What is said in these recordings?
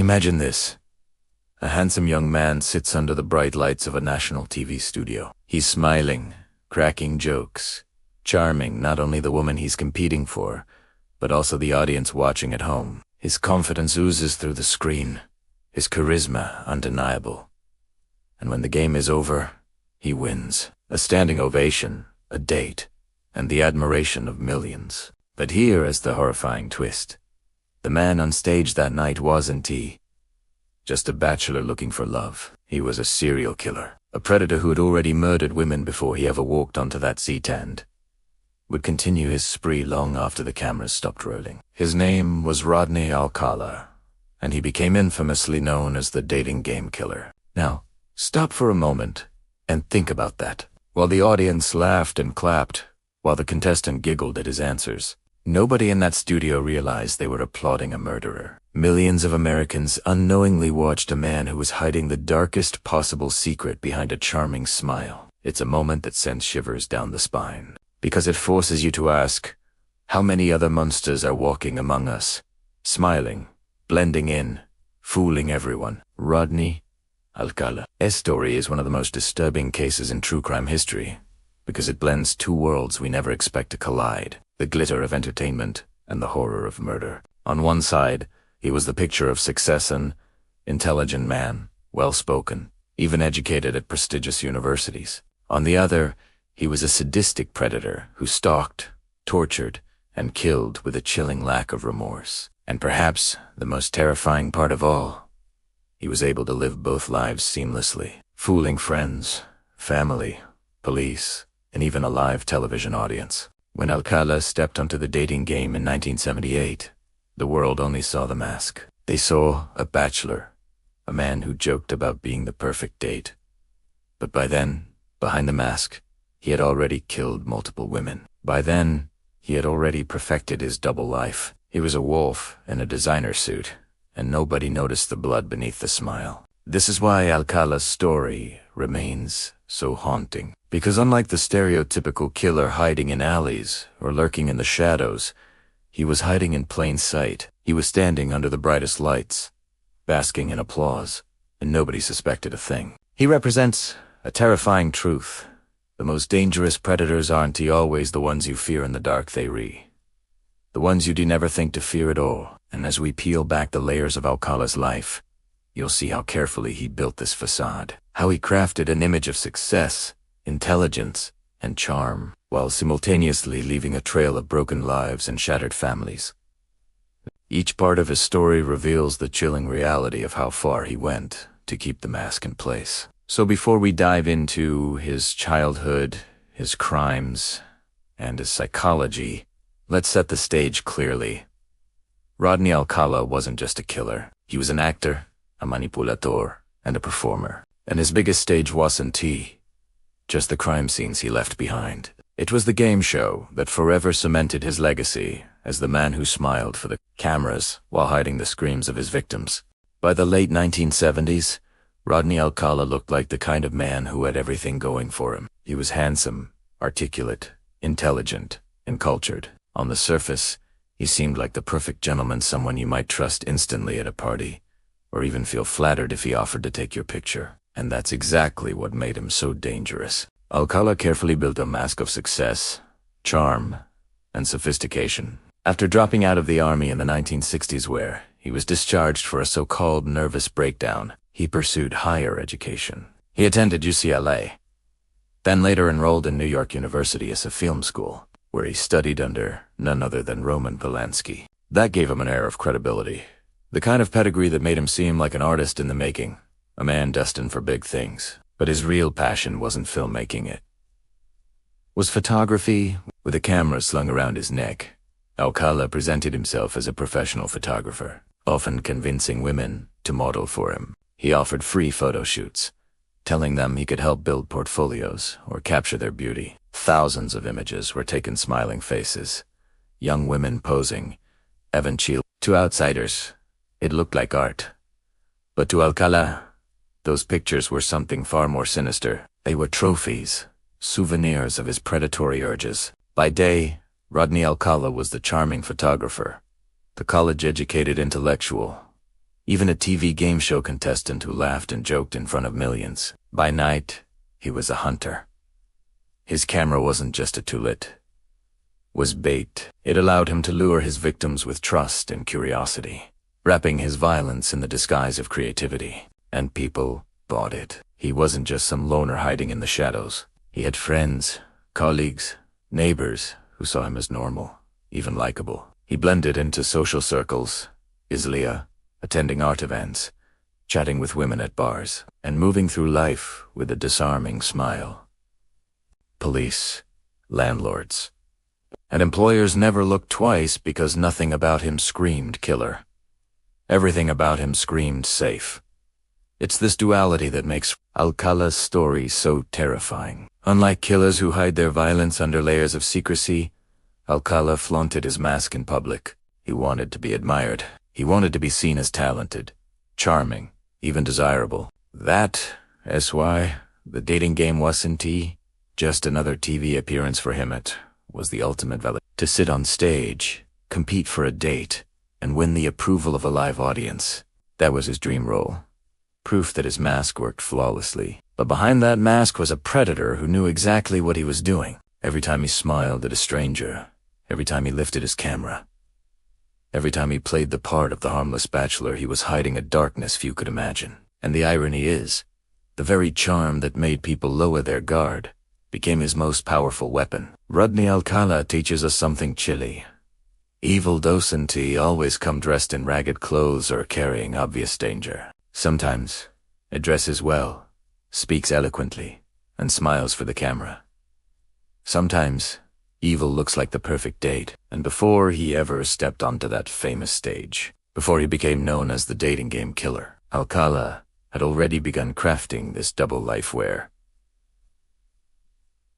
Imagine this. A handsome young man sits under the bright lights of a national TV studio. He's smiling, cracking jokes, charming not only the woman he's competing for, but also the audience watching at home. His confidence oozes through the screen, his charisma undeniable. And when the game is over, he wins. A standing ovation, a date, and the admiration of millions. But here is the horrifying twist. The man on stage that night wasn't just a bachelor looking for love. He was a serial killer, a predator who had already murdered women before he ever walked onto that seat and would continue his spree long after the cameras stopped rolling. His name was Rodney Alcala, and he became infamously known as the dating game killer. Now, stop for a moment and think about that. While the audience laughed and clapped, while the contestant giggled at his answers, nobody in that studio realized they were applauding a murderer. Millions of Americans unknowingly watched a man who was hiding the darkest possible secret behind a charming smile. It's a moment that sends shivers down the spine, because it forces you to ask, how many other monsters are walking among us, smiling, blending in, fooling everyone? Rodney Alcala's story is one of the most disturbing cases in true crime history, because it blends two worlds we never expect to collide, the glitter of entertainment and the horror of murder. On one side, he was the picture of success, an intelligent man, well-spoken, even educated at prestigious universities. On the other, he was a sadistic predator who stalked, tortured, and killed with a chilling lack of remorse. And perhaps the most terrifying part of all, he was able to live both lives seamlessly, fooling friends, family, police, and even a live television audience. When Alcala stepped onto the dating game in 1978, the world only saw the mask. They saw a bachelor, a man who joked about being the perfect date. But by then, behind the mask, he had already killed multiple women. By then, he had already perfected his double life. He was a wolf in a designer suit, and nobody noticed the blood beneath the smile. This is why Alcala's story remains so haunting. Because unlike the stereotypical killer hiding in alleys or lurking in the shadows, he was hiding in plain sight. He was standing under the brightest lights, basking in applause, and nobody suspected a thing. He represents a terrifying truth. The most dangerous predators aren't always the ones you fear in the dark, the ones you do never think to fear at all. And as we peel back the layers of Alcala's life, you'll see how carefully he built this facade, how he crafted an image of success, intelligence, and charm, while simultaneously leaving a trail of broken lives and shattered families. Each part of his story reveals the chilling reality of how far he went to keep the mask in place. So before we dive into his childhood, his crimes, and his psychology, let's set the stage clearly. Rodney Alcala wasn't just a killer. He was an actor, a manipulator, and a performer. And his biggest stage wasn't just the crime scenes he left behind. It was the game show that forever cemented his legacy as the man who smiled for the cameras while hiding the screams of his victims. By the late 1970s, Rodney Alcala looked like the kind of man who had everything going for him. He was handsome, articulate, intelligent, and cultured. On the surface, he seemed like the perfect gentleman, someone you might trust instantly at a party, or even feel flattered if he offered to take your picture. And that's exactly what made him so dangerous. Alcala carefully built a mask of success, charm, and sophistication. After dropping out of the army in the 1960s, where he was discharged for a so-called nervous breakdown, he pursued higher education. He attended UCLA, then later enrolled in New York University as a film school, where he studied under none other than Roman Polanski. That gave him an air of credibility, the kind of pedigree that made him seem like an artist in the making, a man destined for big things. But his real passion wasn't filmmaking, it was photography. With a camera slung around his neck, Alcala presented himself as a professional photographer, often convincing women to model for him. He offered free photo shoots, telling them he could help build portfolios or capture their beauty. Thousands of images were taken, smiling faces, young women posing, even chill. To outsiders, it looked like art. But to Alcala, those pictures were something far more sinister. They were trophies, souvenirs of his predatory urges. By day, Rodney Alcala was the charming photographer, the college-educated intellectual, even a TV game show contestant who laughed and joked in front of millions. By night, he was a hunter. His camera wasn't just a tool, it was bait. It allowed him to lure his victims with trust and curiosity, wrapping his violence in the disguise of creativity. And people bought it. He wasn't just some loner hiding in the shadows. He had friends, colleagues, neighbors who saw him as normal, even likable. He blended into social circles, attending art events, chatting with women at bars, and moving through life with a disarming smile. Police, landlords, and employers never looked twice because nothing about him screamed killer. Everything about him screamed safe. It's this duality that makes Alcala's story so terrifying. Unlike killers who hide their violence under layers of secrecy, Alcala flaunted his mask in public. He wanted to be admired. He wanted to be seen as talented, charming, even desirable. That's why the dating game wasn't just another TV appearance for him. It was the ultimate validation. To sit on stage, compete for a date, and win the approval of a live audience. That was his dream role. Proof that his mask worked flawlessly. But behind that mask was a predator who knew exactly what he was doing. Every time he smiled at a stranger, every time he lifted his camera, every time he played the part of the harmless bachelor, he was hiding a darkness few could imagine. And the irony is, the very charm that made people lower their guard became his most powerful weapon. Rodney Alcala teaches us something chilly. Evil doesn't always come dressed in ragged clothes or carrying obvious danger. Sometimes it dresses well, speaks eloquently, and smiles for the camera. Sometimes evil looks like the perfect date. And before he ever stepped onto that famous stage, before he became known as the dating game killer, Alcala had already begun crafting this double life wear.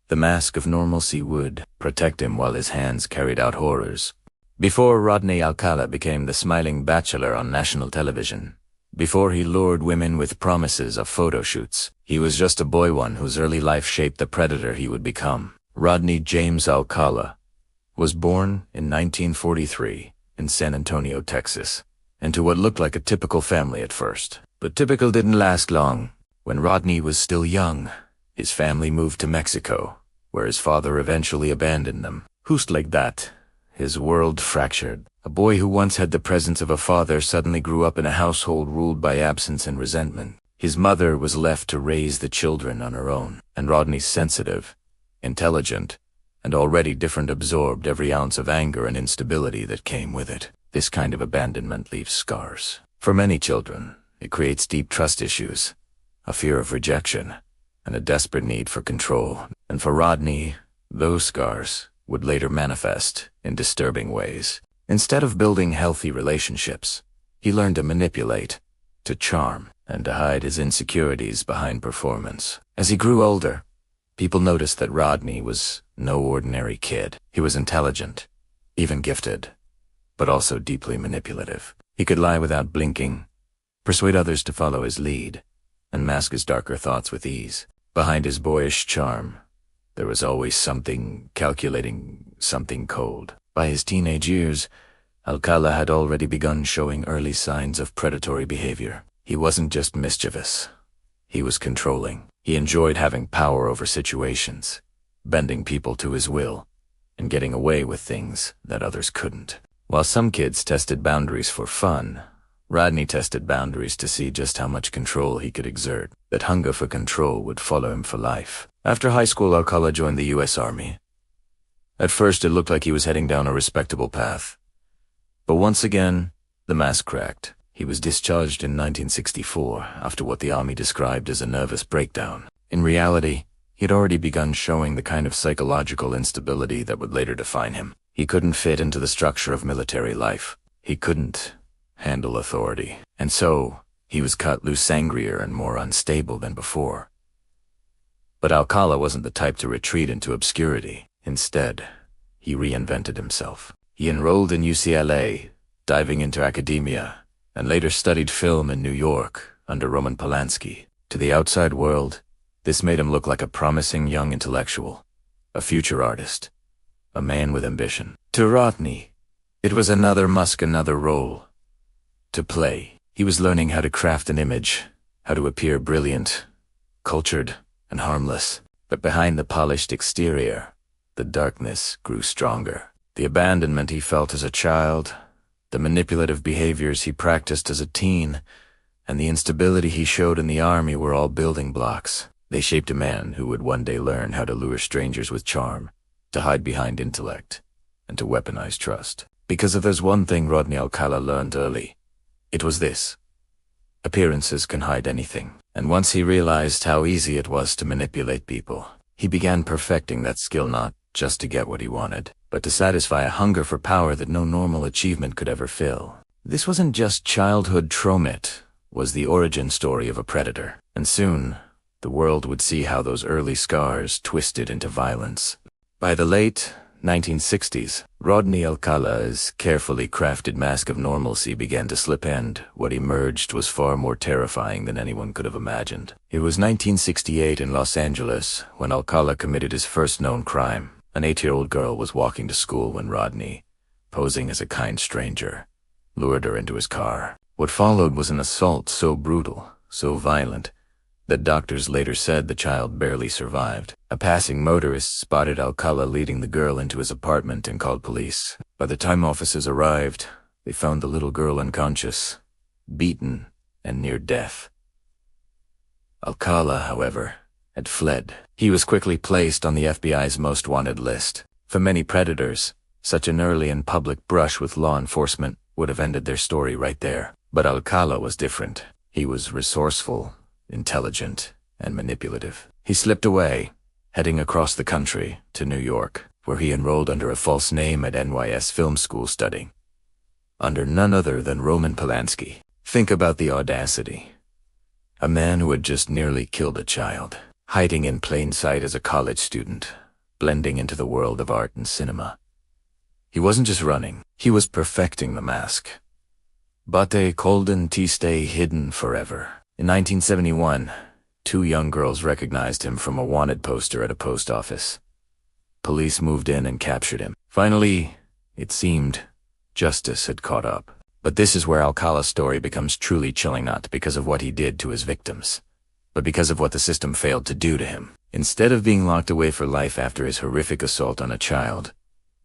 The mask of normalcy would protect him while his hands carried out horrors. Before Rodney Alcala became the smiling bachelor on national television, before he lured women with promises of photo shoots, he was just a boy one whose early life shaped the predator he would become. Rodney James Alcala was born in 1943 in San Antonio, Texas, into what looked like a typical family at first. But typical didn't last long. When Rodney was still young, his family moved to Mexico, where his father eventually abandoned them. Just like that, his world fractured. A boy who once had the presence of a father suddenly grew up in a household ruled by absence and resentment. His mother was left to raise the children on her own, and Rodney's sensitive, intelligent, and already different absorbed every ounce of anger and instability that came with it. This kind of abandonment leaves scars. For many children, it creates deep trust issues, a fear of rejection, and a desperate need for control. And for Rodney, those scars would later manifest in disturbing ways. Instead of building healthy relationships, he learned to manipulate, to charm, and to hide his insecurities behind performance. As he grew older, people noticed that Rodney was no ordinary kid. He was intelligent, even gifted, but also deeply manipulative. He could lie without blinking, persuade others to follow his lead, and mask his darker thoughts with ease. Behind his boyish charm, there was always something calculating, something cold. By his teenage years, Alcala had already begun showing early signs of predatory behavior. He wasn't just mischievous. He was controlling. He enjoyed having power over situations, bending people to his will, and getting away with things that others couldn't. While some kids tested boundaries for fun, Rodney tested boundaries to see just how much control he could exert. That hunger for control would follow him for life. After high school, Alcala joined the U.S. Army. At first, it looked like he was heading down a respectable path. But once again, the mask cracked. He was discharged in 1964 after what the Army described as a nervous breakdown. In reality, he had already begun showing the kind of psychological instability that would later define him. He couldn't fit into the structure of military life. He couldn't handle authority. And so, he was cut loose, angrier and more unstable than before. But Alcala wasn't the type to retreat into obscurity. Instead, he reinvented himself. He enrolled in UCLA, diving into academia, and later studied film in New York under Roman Polanski. To the outside world, this made him look like a promising young intellectual, a future artist, a man with ambition. To Rodney, it was another role to play. He was learning how to craft an image, how to appear brilliant, cultured, and harmless. But behind the polished exterior, the darkness grew stronger. The abandonment he felt as a child, the manipulative behaviors he practiced as a teen, and the instability he showed in the army were all building blocks. They shaped a man who would one day learn how to lure strangers with charm, to hide behind intellect, and to weaponize trust. Because if there's one thing Rodney Alcala learned early, it was this: appearances can hide anything. And once he realized how easy it was to manipulate people, he began perfecting that skill not just to get what he wanted, but to satisfy a hunger for power that no normal achievement could ever fill. This wasn't just childhood trauma, it was the origin story of a predator. And soon, the world would see how those early scars twisted into violence. By the late 1960s, Rodney Alcala's carefully crafted mask of normalcy began to slip, and what emerged was far more terrifying than anyone could have imagined. It was 1968 in Los Angeles when Alcala committed his first known crime. An 8-year-old girl was walking to school when Rodney, posing as a kind stranger, lured her into his car. What followed was an assault so brutal, so violent, that doctors later said the child barely survived. A passing motorist spotted Alcala leading the girl into his apartment and called police. By the time officers arrived, they found the little girl unconscious, beaten, and near death. Alcala, however, had fled. He was quickly placed on the FBI's most wanted list. For many predators, such an early and public brush with law enforcement would have ended their story right there. But Alcala was different. He was resourceful, intelligent, and manipulative. He slipped away, heading across the country to New York, where he enrolled under a false name at NYS Film School studying under none other than Roman Polanski. Think about the audacity. A man who had just nearly killed a child, hiding in plain sight as a college student, blending into the world of art and cinema. He wasn't just running, he was perfecting the mask. Bate Colden T stay hidden forever. In 1971, 2 young girls recognized him from a wanted poster at a post office. Police moved in and captured him. Finally, it seemed, justice had caught up. But this is where Alcala's story becomes truly chilling, not because of what he did to his victims, but because of what the system failed to do to him. Instead of being locked away for life after his horrific assault on a child,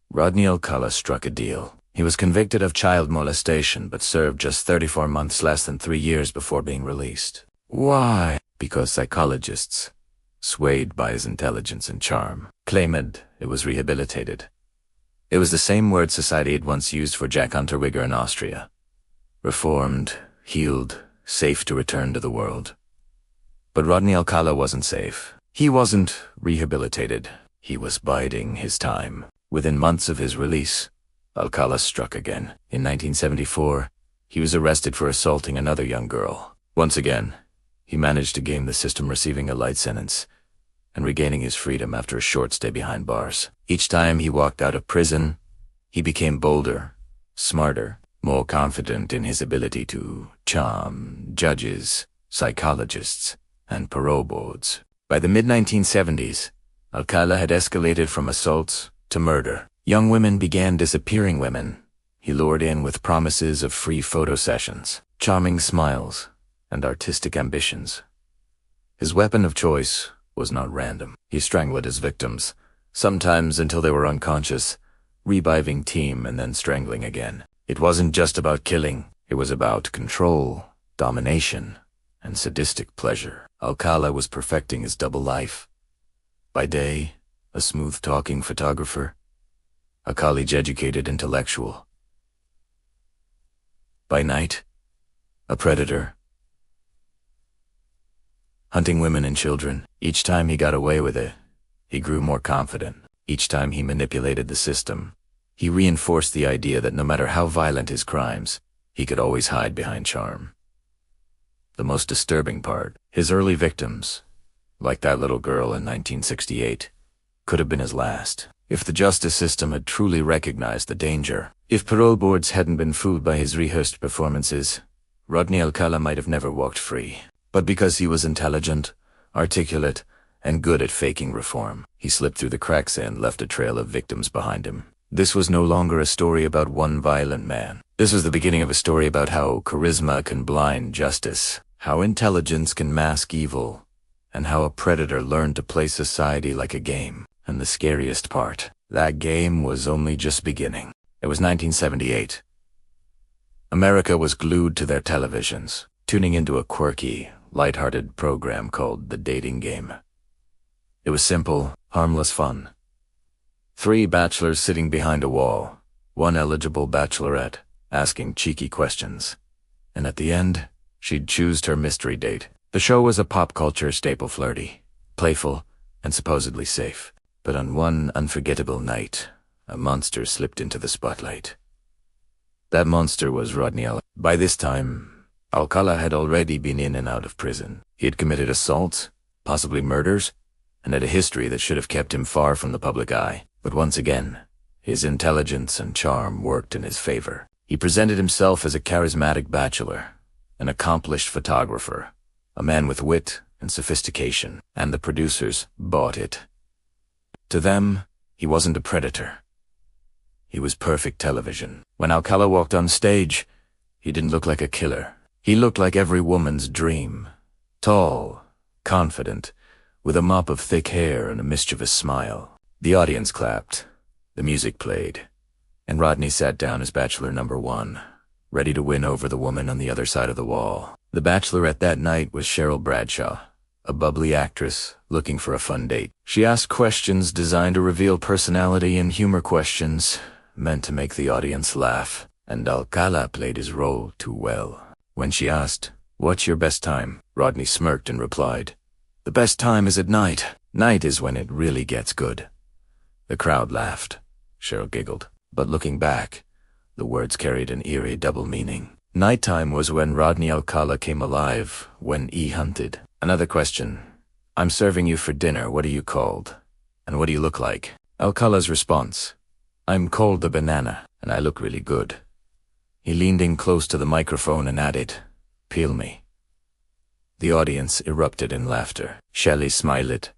Rodney Alcala struck a deal. He was convicted of child molestation but served just 34 months, less than 3 years, before being released. Why? Because psychologists, swayed by his intelligence and charm, claimed it was rehabilitated. It was the same word society had once used for Jack Unterweger in Austria. Reformed, healed, safe to return to the world. But Rodney Alcala wasn't safe. He wasn't rehabilitated. He was biding his time. Within months of his release, Alcala struck again. In 1974, he was arrested for assaulting another young girl. Once again, he managed to game the system, receiving a light sentence and regaining his freedom after a short stay behind bars. Each time he walked out of prison, he became bolder, smarter, more confident in his ability to charm judges, psychologists, and parole boards. By the mid-1970s, Alcala had escalated from assaults to murder. Young women began disappearing. Women he lured in with promises of free photo sessions, charming smiles, and artistic ambitions. His weapon of choice was not random. He strangled his victims, sometimes until they were unconscious, reviving them and then strangling again. It wasn't just about killing, it was about control, domination, and sadistic pleasure. Alcala was perfecting his double life. By day, a smooth-talking photographer, a college-educated intellectual. By night, a predator, hunting women and children. Each time he got away with it, he grew more confident. Each time he manipulated the system, he reinforced the idea that no matter how violent his crimes, he could always hide behind charm. The most disturbing part, his early victims, like that little girl in 1968, could have been his last. If the justice system had truly recognized the danger, if parole boards hadn't been fooled by his rehearsed performances, Rodney Alcala might have never walked free. But because he was intelligent, articulate, and good at faking reform, he slipped through the cracks and left a trail of victims behind him. This was no longer a story about one violent man. This was the beginning of a story about how charisma can blind justice, how intelligence can mask evil, and how a predator learned to play society like a game. And the scariest part, that game was only just beginning. It was 1978. America was glued to their televisions, tuning into a quirky, lighthearted program called The Dating Game. It was simple, harmless fun. 3 bachelors sitting behind a wall, 1 eligible bachelorette, asking cheeky questions. And at the end, she'd choose her mystery date. The show was a pop culture staple, flirty, playful, and supposedly safe. But on one unforgettable night, a monster slipped into the spotlight. That monster was Rodney Alcala. By this time, Alcala had already been in and out of prison. He had committed assaults, possibly murders, and had a history that should have kept him far from the public eye. But once again, his intelligence and charm worked in his favor. He presented himself as a charismatic bachelor, an accomplished photographer, a man with wit and sophistication, and the producers bought it. To them, he wasn't a predator. He was perfect television. When Alcala walked on stage, he didn't look like a killer. He looked like every woman's dream. Tall, confident, with a mop of thick hair and a mischievous smile. The audience clapped, the music played, and Rodney sat down as bachelor number 1, ready to win over the woman on the other side of the wall. The bachelorette that night was Cheryl Bradshaw, a bubbly actress looking for a fun date. She asked questions designed to reveal personality and humor, questions meant to make the audience laugh, and Alcala played his role too well. When she asked, "What's your best time?" Rodney smirked and replied, "The best time is at night. Night is when it really gets good." The crowd laughed. Cheryl giggled. But looking back, the words carried an eerie double meaning. Nighttime was when Rodney Alcala came alive, when he hunted. Another question. "I'm serving you for dinner. What are you called? And what do you look like?" Alcala's response. "I'm called the Banana, and I look really good." He leaned in close to the microphone and added, "Peel me." The audience erupted in laughter. Shelley smiled,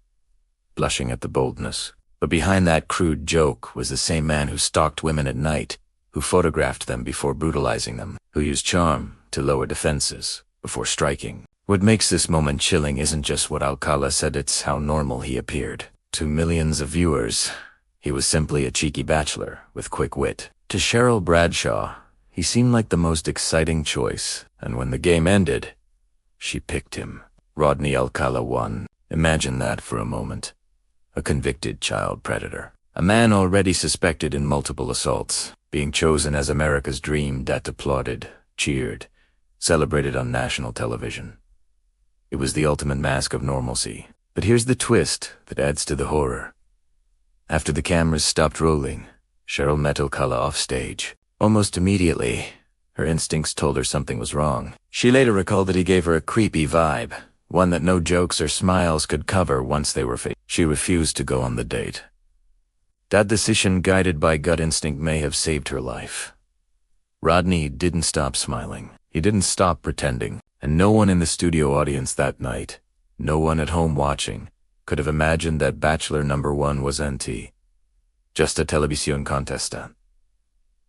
blushing at the boldness. But behind that crude joke was the same man who stalked women at night, who photographed them before brutalizing them, who used charm to lower defenses before striking. What makes this moment chilling isn't just what Alcala said, it's how normal he appeared. To millions of viewers, he was simply a cheeky bachelor with quick wit. To Cheryl Bradshaw, he seemed like the most exciting choice, and when the game ended, she picked him. Rodney Alcala won. Imagine that for a moment. A convicted child predator. A man already suspected in multiple assaults, being chosen as America's dream that applauded, cheered, celebrated on national television. It was the ultimate mask of normalcy. But here's the twist that adds to the horror. After the cameras stopped rolling, Cheryl met Alcala off stage. Almost immediately, her instincts told her something was wrong. She later recalled that he gave her a creepy vibe, one that no jokes or smiles could cover once they were faced. She refused to go on the date. That decision, guided by gut instinct, may have saved her life. Rodney didn't stop smiling. He didn't stop pretending. And no one in the studio audience that night, no one at home watching, could have imagined that bachelor number 1 was NT. Just a television contestant.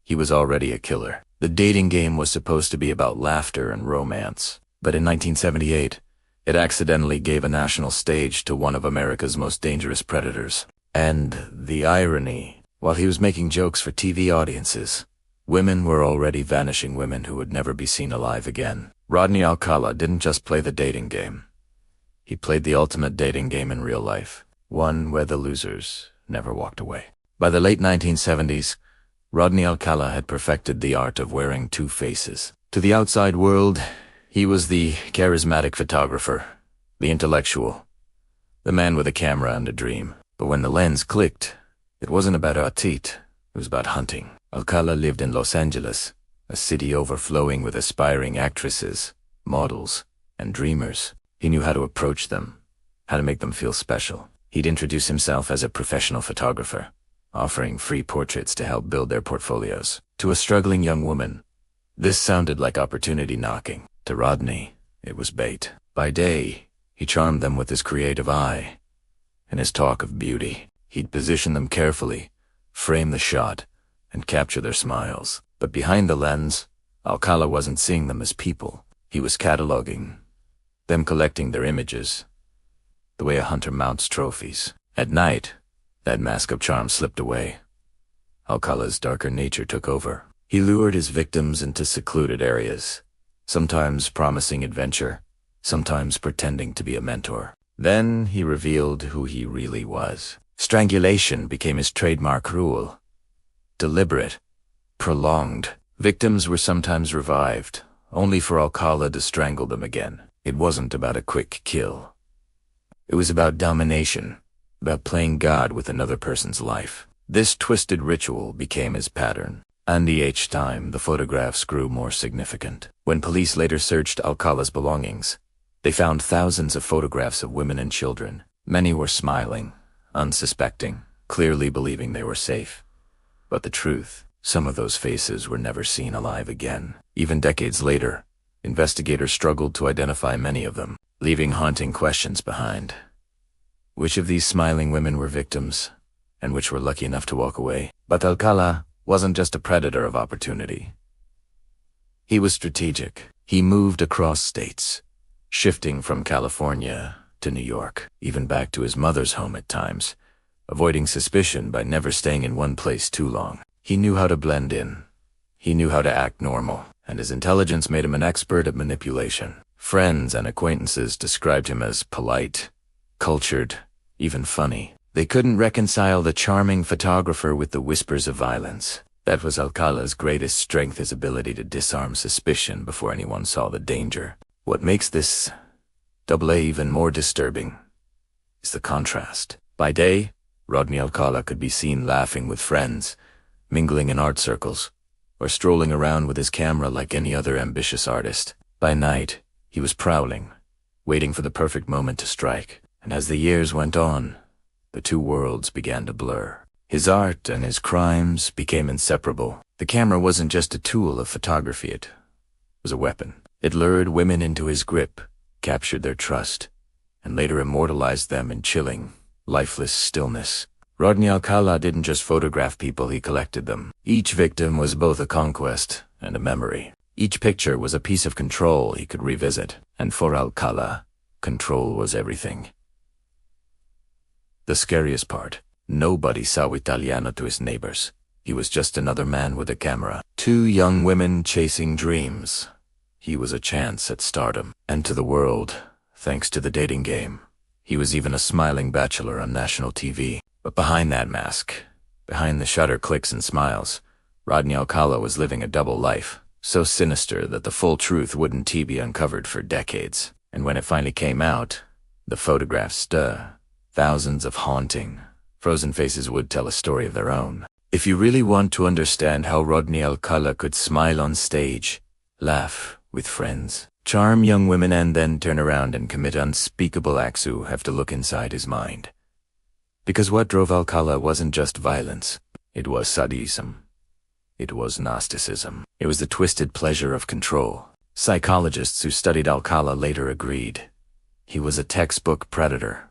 He was already a killer. The dating game was supposed to be about laughter and romance. But in 1978, it accidentally gave a national stage to one of America's most dangerous predators. And the irony, while he was making jokes for TV audiences, women were already vanishing, women who would never be seen alive again. Rodney Alcala didn't just play the dating game. He played the ultimate dating game in real life, one where the losers never walked away. By the late 1970s, Rodney Alcala had perfected the art of wearing 2 faces. To the outside world, he was the charismatic photographer, the intellectual, the man with a camera and a dream. But when the lens clicked, it wasn't about artiste, it was about hunting. Alcala lived in Los Angeles, a city overflowing with aspiring actresses, models, and dreamers. He knew how to approach them, how to make them feel special. He'd introduce himself as a professional photographer, offering free portraits to help build their portfolios. To a struggling young woman, this sounded like opportunity knocking. To Rodney, it was bait. By day, he charmed them with his creative eye and his talk of beauty. He'd position them carefully, frame the shot, and capture their smiles. But behind the lens, Alcala wasn't seeing them as people. He was cataloging them, collecting their images, the way a hunter mounts trophies. At night, that mask of charm slipped away. Alcala's darker nature took over. He lured his victims into secluded areas, sometimes promising adventure, sometimes pretending to be a mentor. Then he revealed who he really was. Strangulation became his trademark rule. Deliberate, prolonged. Victims were sometimes revived, only for Alcala to strangle them again. It wasn't about a quick kill. It was about domination, about playing God with another person's life. This twisted ritual became his pattern, and each time the photographs grew more significant. When police later searched Alcala's belongings, they found thousands of photographs of women and children. Many were smiling, unsuspecting, clearly believing they were safe. But the truth, some of those faces were never seen alive again. Even decades later, investigators struggled to identify many of them, leaving haunting questions behind. Which of these smiling women were victims, and which were lucky enough to walk away? But Alcala wasn't just a predator of opportunity. He was strategic. He moved across states, shifting from California to New York, even back to his mother's home at times, avoiding suspicion by never staying in one place too long. He knew how to blend in. He knew how to act normal, and his intelligence made him an expert at manipulation. Friends and acquaintances described him as polite, cultured, even funny. They couldn't reconcile the charming photographer with the whispers of violence. That was Alcala's greatest strength, his ability to disarm suspicion before anyone saw the danger. What makes this double A even more disturbing is the contrast. By day, Rodney Alcala could be seen laughing with friends, mingling in art circles, or strolling around with his camera like any other ambitious artist. By night, he was prowling, waiting for the perfect moment to strike. And as the years went on, the two worlds began to blur. His art and his crimes became inseparable. The camera wasn't just a tool of photography, it was a weapon. It lured women into his grip, captured their trust, and later immortalized them in chilling, lifeless stillness. Rodney Alcala didn't just photograph people, he collected them. Each victim was both a conquest and a memory. Each picture was a piece of control he could revisit. And for Alcala, control was everything. The scariest part, nobody saw Italiano to his neighbors. He was just another man with a camera. Two young women chasing dreams. He was a chance at stardom. And to the world, thanks to the dating game, he was even a smiling bachelor on national TV. But behind that mask, behind the shutter clicks and smiles, Rodney Alcala was living a double life, so sinister that the full truth wouldn't be uncovered for decades. And when it finally came out, the photographs thousands of haunting, frozen faces would tell a story of their own. If you really want to understand how Rodney Alcala could smile on stage, laugh with friends, charm young women, and then turn around and commit unspeakable acts, you have to look inside his mind. Because what drove Alcala wasn't just violence, it was sadism. It was Gnosticism. It was the twisted pleasure of control. Psychologists who studied Alcala later agreed. He was a textbook predator,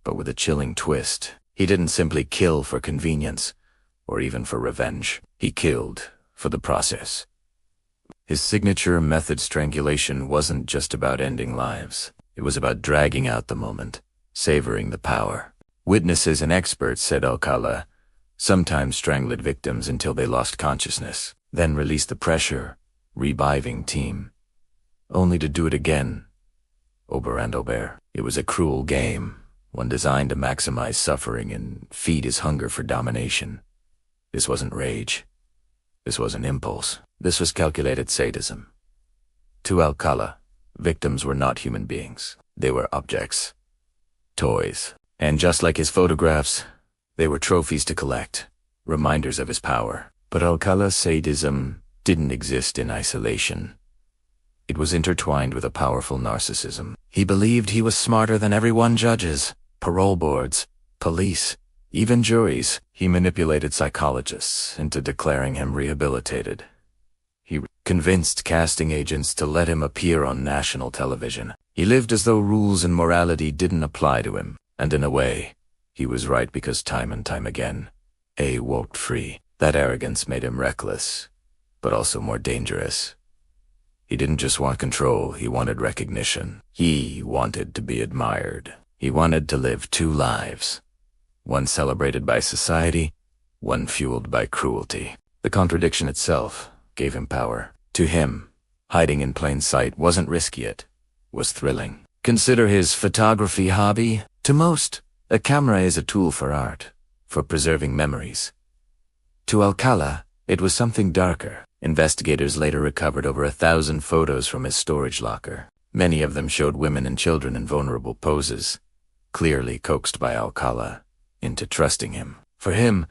but with a chilling twist. He didn't simply kill for convenience, or even for revenge. He killed for the process. His signature method, strangulation, wasn't just about ending lives. It was about dragging out the moment, savoring the power. Witnesses and experts said Alcala sometimes strangled victims until they lost consciousness, then released the pressure, reviving team, only to do it again, over and over. It was a cruel game, one designed to maximize suffering and feed his hunger for domination. This wasn't rage. This was an impulse. This was calculated sadism. To Alcala, victims were not human beings. They were objects, toys. And just like his photographs, they were trophies to collect, reminders of his power. But Alcala's sadism didn't exist in isolation. It was intertwined with a powerful narcissism. He believed he was smarter than everyone: judges, parole boards, police, even juries. He manipulated psychologists into declaring him rehabilitated. He convinced casting agents to let him appear on national television. He lived as though rules and morality didn't apply to him. And in a way, he was right, because time and time again, A walked free. That arrogance made him reckless, but also more dangerous. He didn't just want control, he wanted recognition. He wanted to be admired. He wanted to live two lives, one celebrated by society, one fueled by cruelty. The contradiction itself gave him power. To him, hiding in plain sight wasn't risky, it was thrilling. Consider his photography hobby. To most, a camera is a tool for art, for preserving memories. To Alcala, it was something darker. Investigators later recovered over 1,000 photos from his storage locker. Many of them showed women and children in vulnerable poses, clearly coaxed by Alcala into trusting him. For him,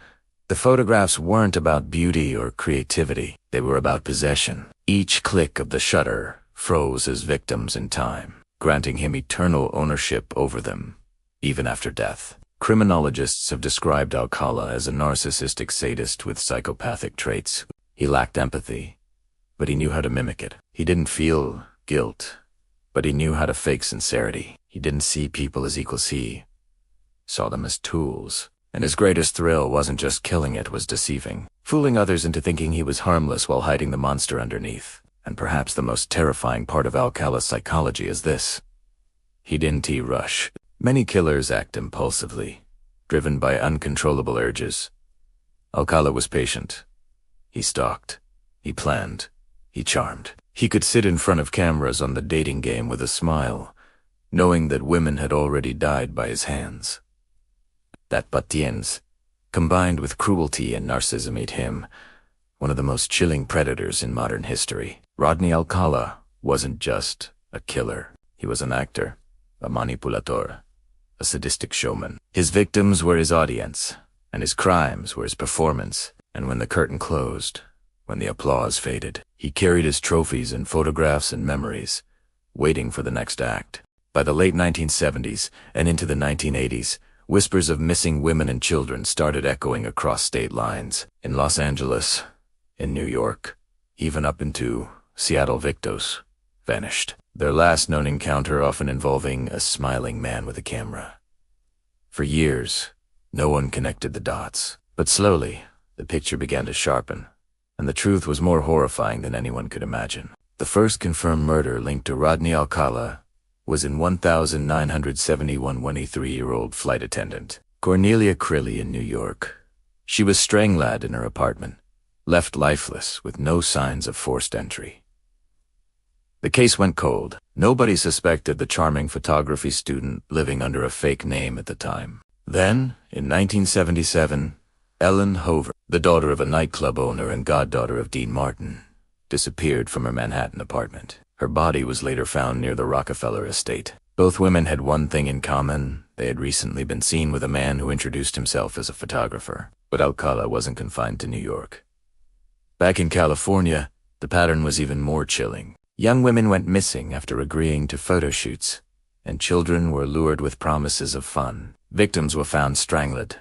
the photographs weren't about beauty or creativity. They were about possession. Each click of the shutter froze his victims in time, granting him eternal ownership over them, even after death. Criminologists have described Alcala as a narcissistic sadist with psychopathic traits. He lacked empathy, but he knew how to mimic it. He didn't feel guilt, but he knew how to fake sincerity. He didn't see people as equals, he saw them as tools. And his greatest thrill wasn't just killing, it was deceiving, fooling others into thinking he was harmless while hiding the monster underneath. And perhaps the most terrifying part of Alcala's psychology is this: he didn't rush. Many killers act impulsively, driven by uncontrollable urges. Alcala was patient. He stalked, he planned, he charmed. He could sit in front of cameras on the dating game with a smile, knowing that women had already died by his hands. That patience, combined with cruelty and narcissism, made him one of the most chilling predators in modern history. Rodney Alcala wasn't just a killer. He was an actor, a manipulator, a sadistic showman. His victims were his audience, and his crimes were his performance. And when the curtain closed, when the applause faded, he carried his trophies in photographs and memories, waiting for the next act. By the late 1970s and into the 1980s, whispers of missing women and children started echoing across state lines. In Los Angeles, in New York, even up into Seattle, victims vanished. Their last known encounter often involving a smiling man with a camera. For years, no one connected the dots. But slowly, the picture began to sharpen, and the truth was more horrifying than anyone could imagine. The first confirmed murder linked to Rodney Alcala was in 1971 23-year-old flight attendant Cornelia Crilly in New York. She was strangled in her apartment, left lifeless with no signs of forced entry. The case went cold. Nobody suspected the charming photography student living under a fake name at the time. Then, in 1977, Ellen Hover, the daughter of a nightclub owner and goddaughter of Dean Martin, disappeared from her Manhattan apartment. Her body was later found near the Rockefeller estate. Both women had one thing in common: they had recently been seen with a man who introduced himself as a photographer. But Alcala wasn't confined to New York. Back in California, the pattern was even more chilling. Young women went missing after agreeing to photo shoots, and children were lured with promises of fun. Victims were found strangled,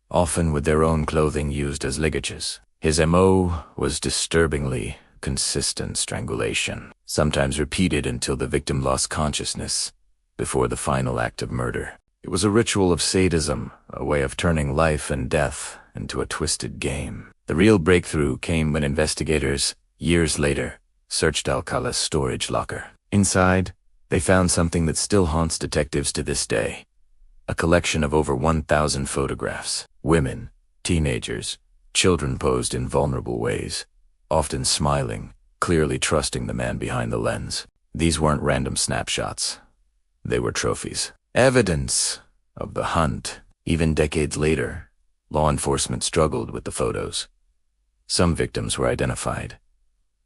often with their own clothing used as ligatures. His MO was disturbingly consistent strangulation, sometimes repeated until the victim lost consciousness before the final act of murder. It was a ritual of sadism, a way of turning life and death into a twisted game. The real breakthrough came when investigators, years later, searched Alcala's storage locker. Inside, they found something that still haunts detectives to this day: a collection of over 1,000 photographs. Women, teenagers, children posed in vulnerable ways, often smiling, clearly trusting the man behind the lens. These weren't random snapshots. They were trophies, evidence of the hunt. Even decades later, law enforcement struggled with the photos. Some victims were identified.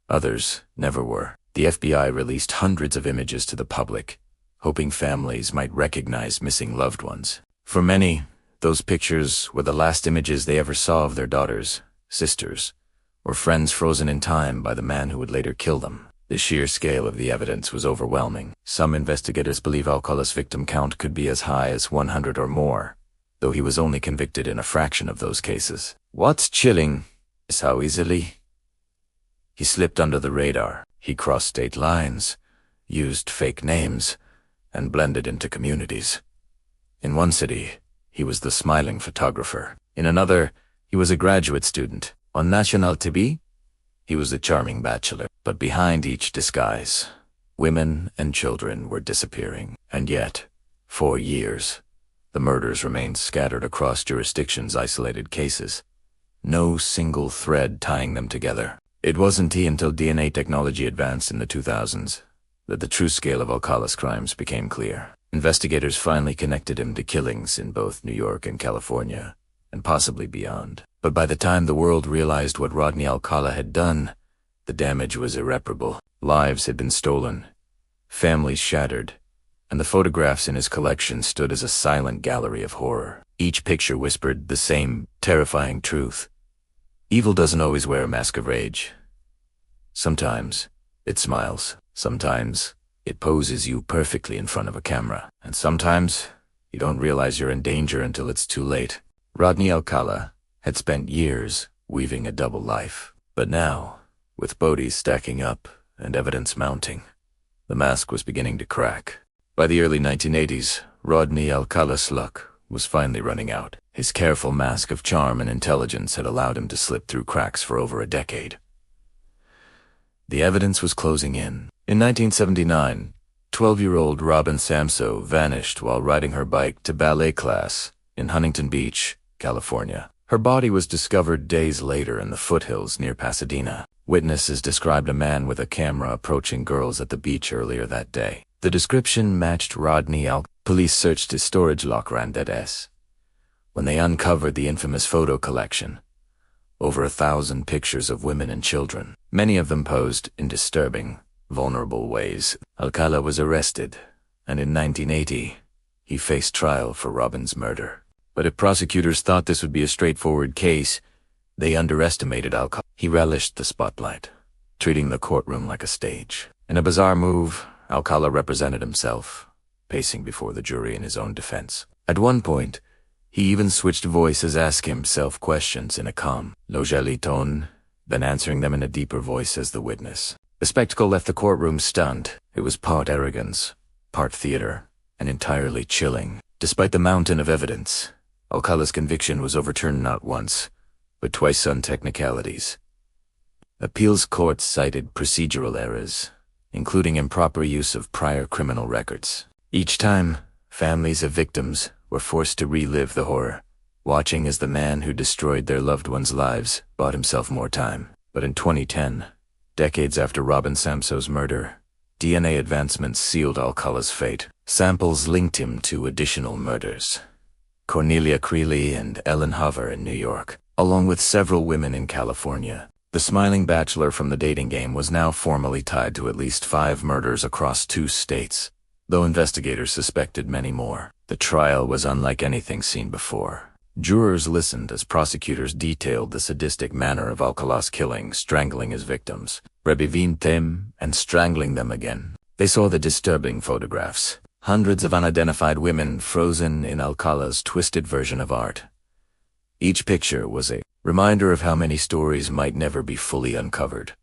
Others never were. The FBI released hundreds of images to the public, hoping families might recognize missing loved ones. For many, those pictures were the last images they ever saw of their daughters, sisters, or friends frozen in time by the man who would later kill them. The sheer scale of the evidence was overwhelming. Some investigators believe Alcala's victim count could be as high as 100 or more, though he was only convicted in a fraction of those cases. What's chilling is how easily he slipped under the radar. He crossed state lines, used fake names, and blended into communities. In one city, he was the smiling photographer. In another, he was a graduate student, On national TV, he was a charming bachelor, but behind each disguise, women and children were disappearing. And yet, for years, the murders remained scattered across jurisdictions, isolated cases. No single thread tying them together. It wasn't until DNA technology advanced in the 2000s that the true scale of Alcala's crimes became clear. Investigators finally connected him to killings in both New York and California, and possibly beyond. But by the time the world realized what Rodney Alcala had done, the damage was irreparable. Lives had been stolen, families shattered, and the photographs in his collection stood as a silent gallery of horror. Each picture whispered the same terrifying truth. Evil doesn't always wear a mask of rage. Sometimes it smiles. Sometimes it poses you perfectly in front of a camera. And sometimes you don't realize you're in danger until it's too late. Rodney Alcala had spent years weaving a double life. But now, with bodies stacking up and evidence mounting, the mask was beginning to crack. By the early 1980s, Rodney Alcala's luck was finally running out. His careful mask of charm and intelligence had allowed him to slip through cracks for over a decade. The evidence was closing in. In 1979, 12-year-old Robin Samso vanished while riding her bike to ballet class in Huntington Beach, California. Her body was discovered days later in the foothills near Pasadena. Witnesses described a man with a camera approaching girls at the beach earlier that day. The description matched Rodney Alcala. Police searched his storage locker and dead. When they uncovered the infamous photo collection, over 1,000 pictures of women and children, many of them posed in disturbing, vulnerable ways. Alcala was arrested, and in 1980, he faced trial for Robin's murder. But if prosecutors thought this would be a straightforward case, they underestimated Alcala. He relished the spotlight, treating the courtroom like a stage. In a bizarre move, Alcala represented himself, pacing before the jury in his own defense. At one point, he even switched voices, asking himself questions in a calm, leisurely tone, then answering them in a deeper voice as the witness. The spectacle left the courtroom stunned. It was part arrogance, part theater, and entirely chilling. Despite the mountain of evidence, Alcala's conviction was overturned not once, but twice on technicalities. Appeals courts cited procedural errors, including improper use of prior criminal records. Each time, families of victims were forced to relive the horror, watching as the man who destroyed their loved ones' lives bought himself more time. But in 2010, decades after Robin Samso's murder, DNA advancements sealed Alcala's fate. Samples linked him to additional murders: Cornelia Creeley and Ellen Hover in New York, along with several women in California. The smiling bachelor from the dating game was now formally tied to at least 5 murders across 2 states, though investigators suspected many more. The trial was unlike anything seen before. Jurors listened as prosecutors detailed the sadistic manner of Alcala's killing, strangling his victims, reviving them, and strangling them again. They saw the disturbing photographs, hundreds of unidentified women frozen in Alcala's twisted version of art. Each picture was a reminder of how many stories might never be fully uncovered.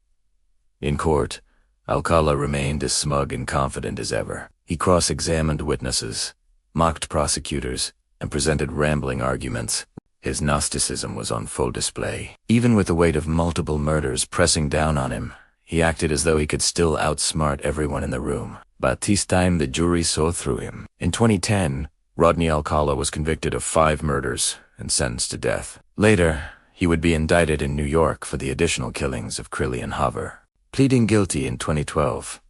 In court, Alcala remained as smug and confident as ever. He cross-examined witnesses, mocked prosecutors, and presented rambling arguments. His Gnosticism was on full display. Even with the weight of multiple murders pressing down on him, he acted as though he could still outsmart everyone in the room. But this time the jury saw through him. In 2010, Rodney Alcala was convicted of 5 murders and sentenced to death. Later, he would be indicted in New York for the additional killings of Creeley and Hover, pleading guilty in 2012.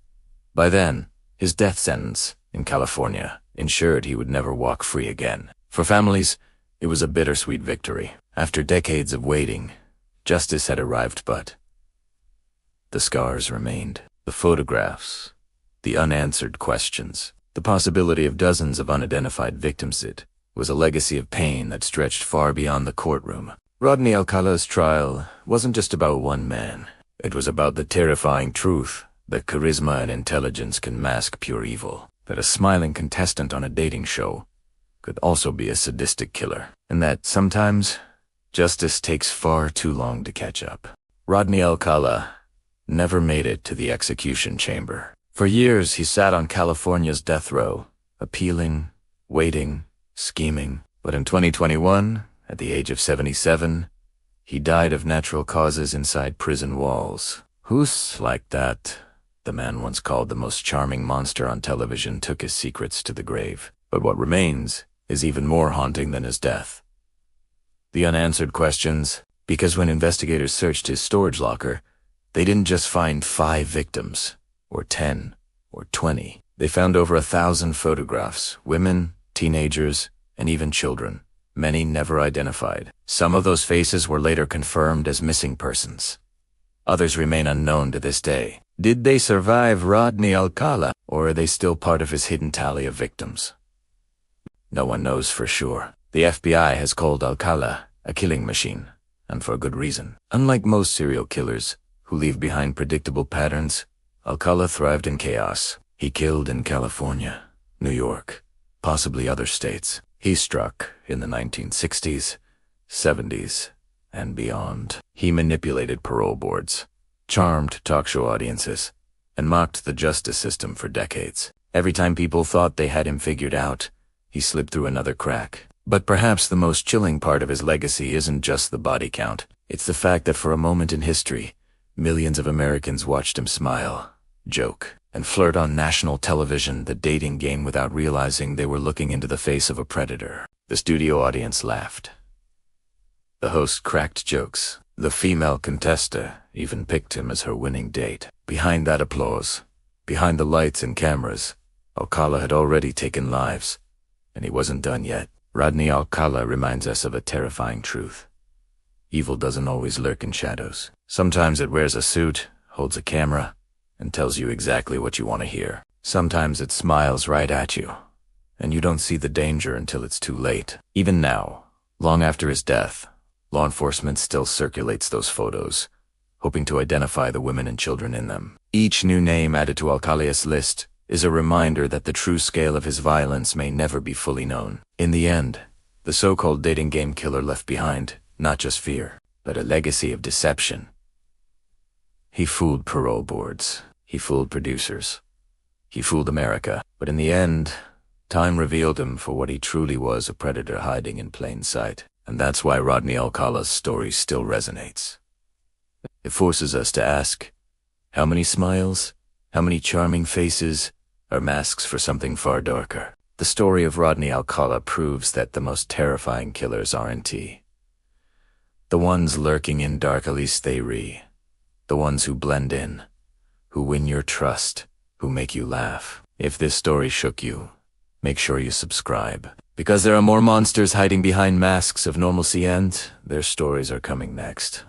By then, his death sentence in California ensured he would never walk free again. For families, it was a bittersweet victory. After decades of waiting, justice had arrived, but the scars remained. The photographs, the unanswered questions, the possibility of dozens of unidentified victims. It was a legacy of pain that stretched far beyond the courtroom. Rodney Alcala's trial wasn't just about one man. It was about the terrifying truth that charisma and intelligence can mask pure evil, that a smiling contestant on a dating show could also be a sadistic killer, and that sometimes justice takes far too long to catch up. Rodney Alcala never made it to the execution chamber. For years, he sat on California's death row, appealing, waiting, scheming. But in 2021, at the age of 77, He died of natural causes inside prison walls. Who's like that? The man once called the most charming monster on television took his secrets to the grave. But what remains is even more haunting than his death. The unanswered questions, because when investigators searched his storage locker, they didn't just find 5 victims, or 10, or 20. They found over 1,000 photographs, women, teenagers, and even children, many never identified. Some of those faces were later confirmed as missing persons. Others remain unknown to this day. Did they survive Rodney Alcala, or are they still part of his hidden tally of victims? No one knows for sure. The FBI has called Alcala a killing machine, and for good reason. Unlike most serial killers, who leave behind predictable patterns, Alcala thrived in chaos. He killed in California, New York, possibly other states. He struck in the 1960s, 70s, and beyond. He manipulated parole boards, charmed talk show audiences, and mocked the justice system for decades. Every time people thought they had him figured out, he slipped through another crack. But perhaps the most chilling part of his legacy isn't just the body count. It's the fact that for a moment in history, millions of Americans watched him smile, joke, and flirt on national television, the dating game, without realizing they were looking into the face of a predator. The studio audience laughed. The host cracked jokes. The female contestant even picked him as her winning date. Behind that applause, behind the lights and cameras, Alcala had already taken lives, and he wasn't done yet. Rodney Alcala reminds us of a terrifying truth. Evil doesn't always lurk in shadows. Sometimes it wears a suit, holds a camera, and tells you exactly what you want to hear. Sometimes it smiles right at you, and you don't see the danger until it's too late. Even now, long after his death, law enforcement still circulates those photos, hoping to identify the women and children in them. Each new name added to Alcala's list is a reminder that the true scale of his violence may never be fully known. In the end, the so-called dating game killer left behind not just fear, but a legacy of deception. He fooled parole boards. He fooled producers. He fooled America. But in the end, time revealed him for what he truly was, a predator hiding in plain sight. And that's why Rodney Alcala's story still resonates. It forces us to ask, how many smiles, how many charming faces are masks for something far darker? The story of Rodney Alcala proves that the most terrifying killers aren't the ones lurking in dark alley, the ones who blend in, who win your trust, who make you laugh. If this story shook you, make sure you subscribe, because there are more monsters hiding behind masks of normalcy, and their stories are coming next.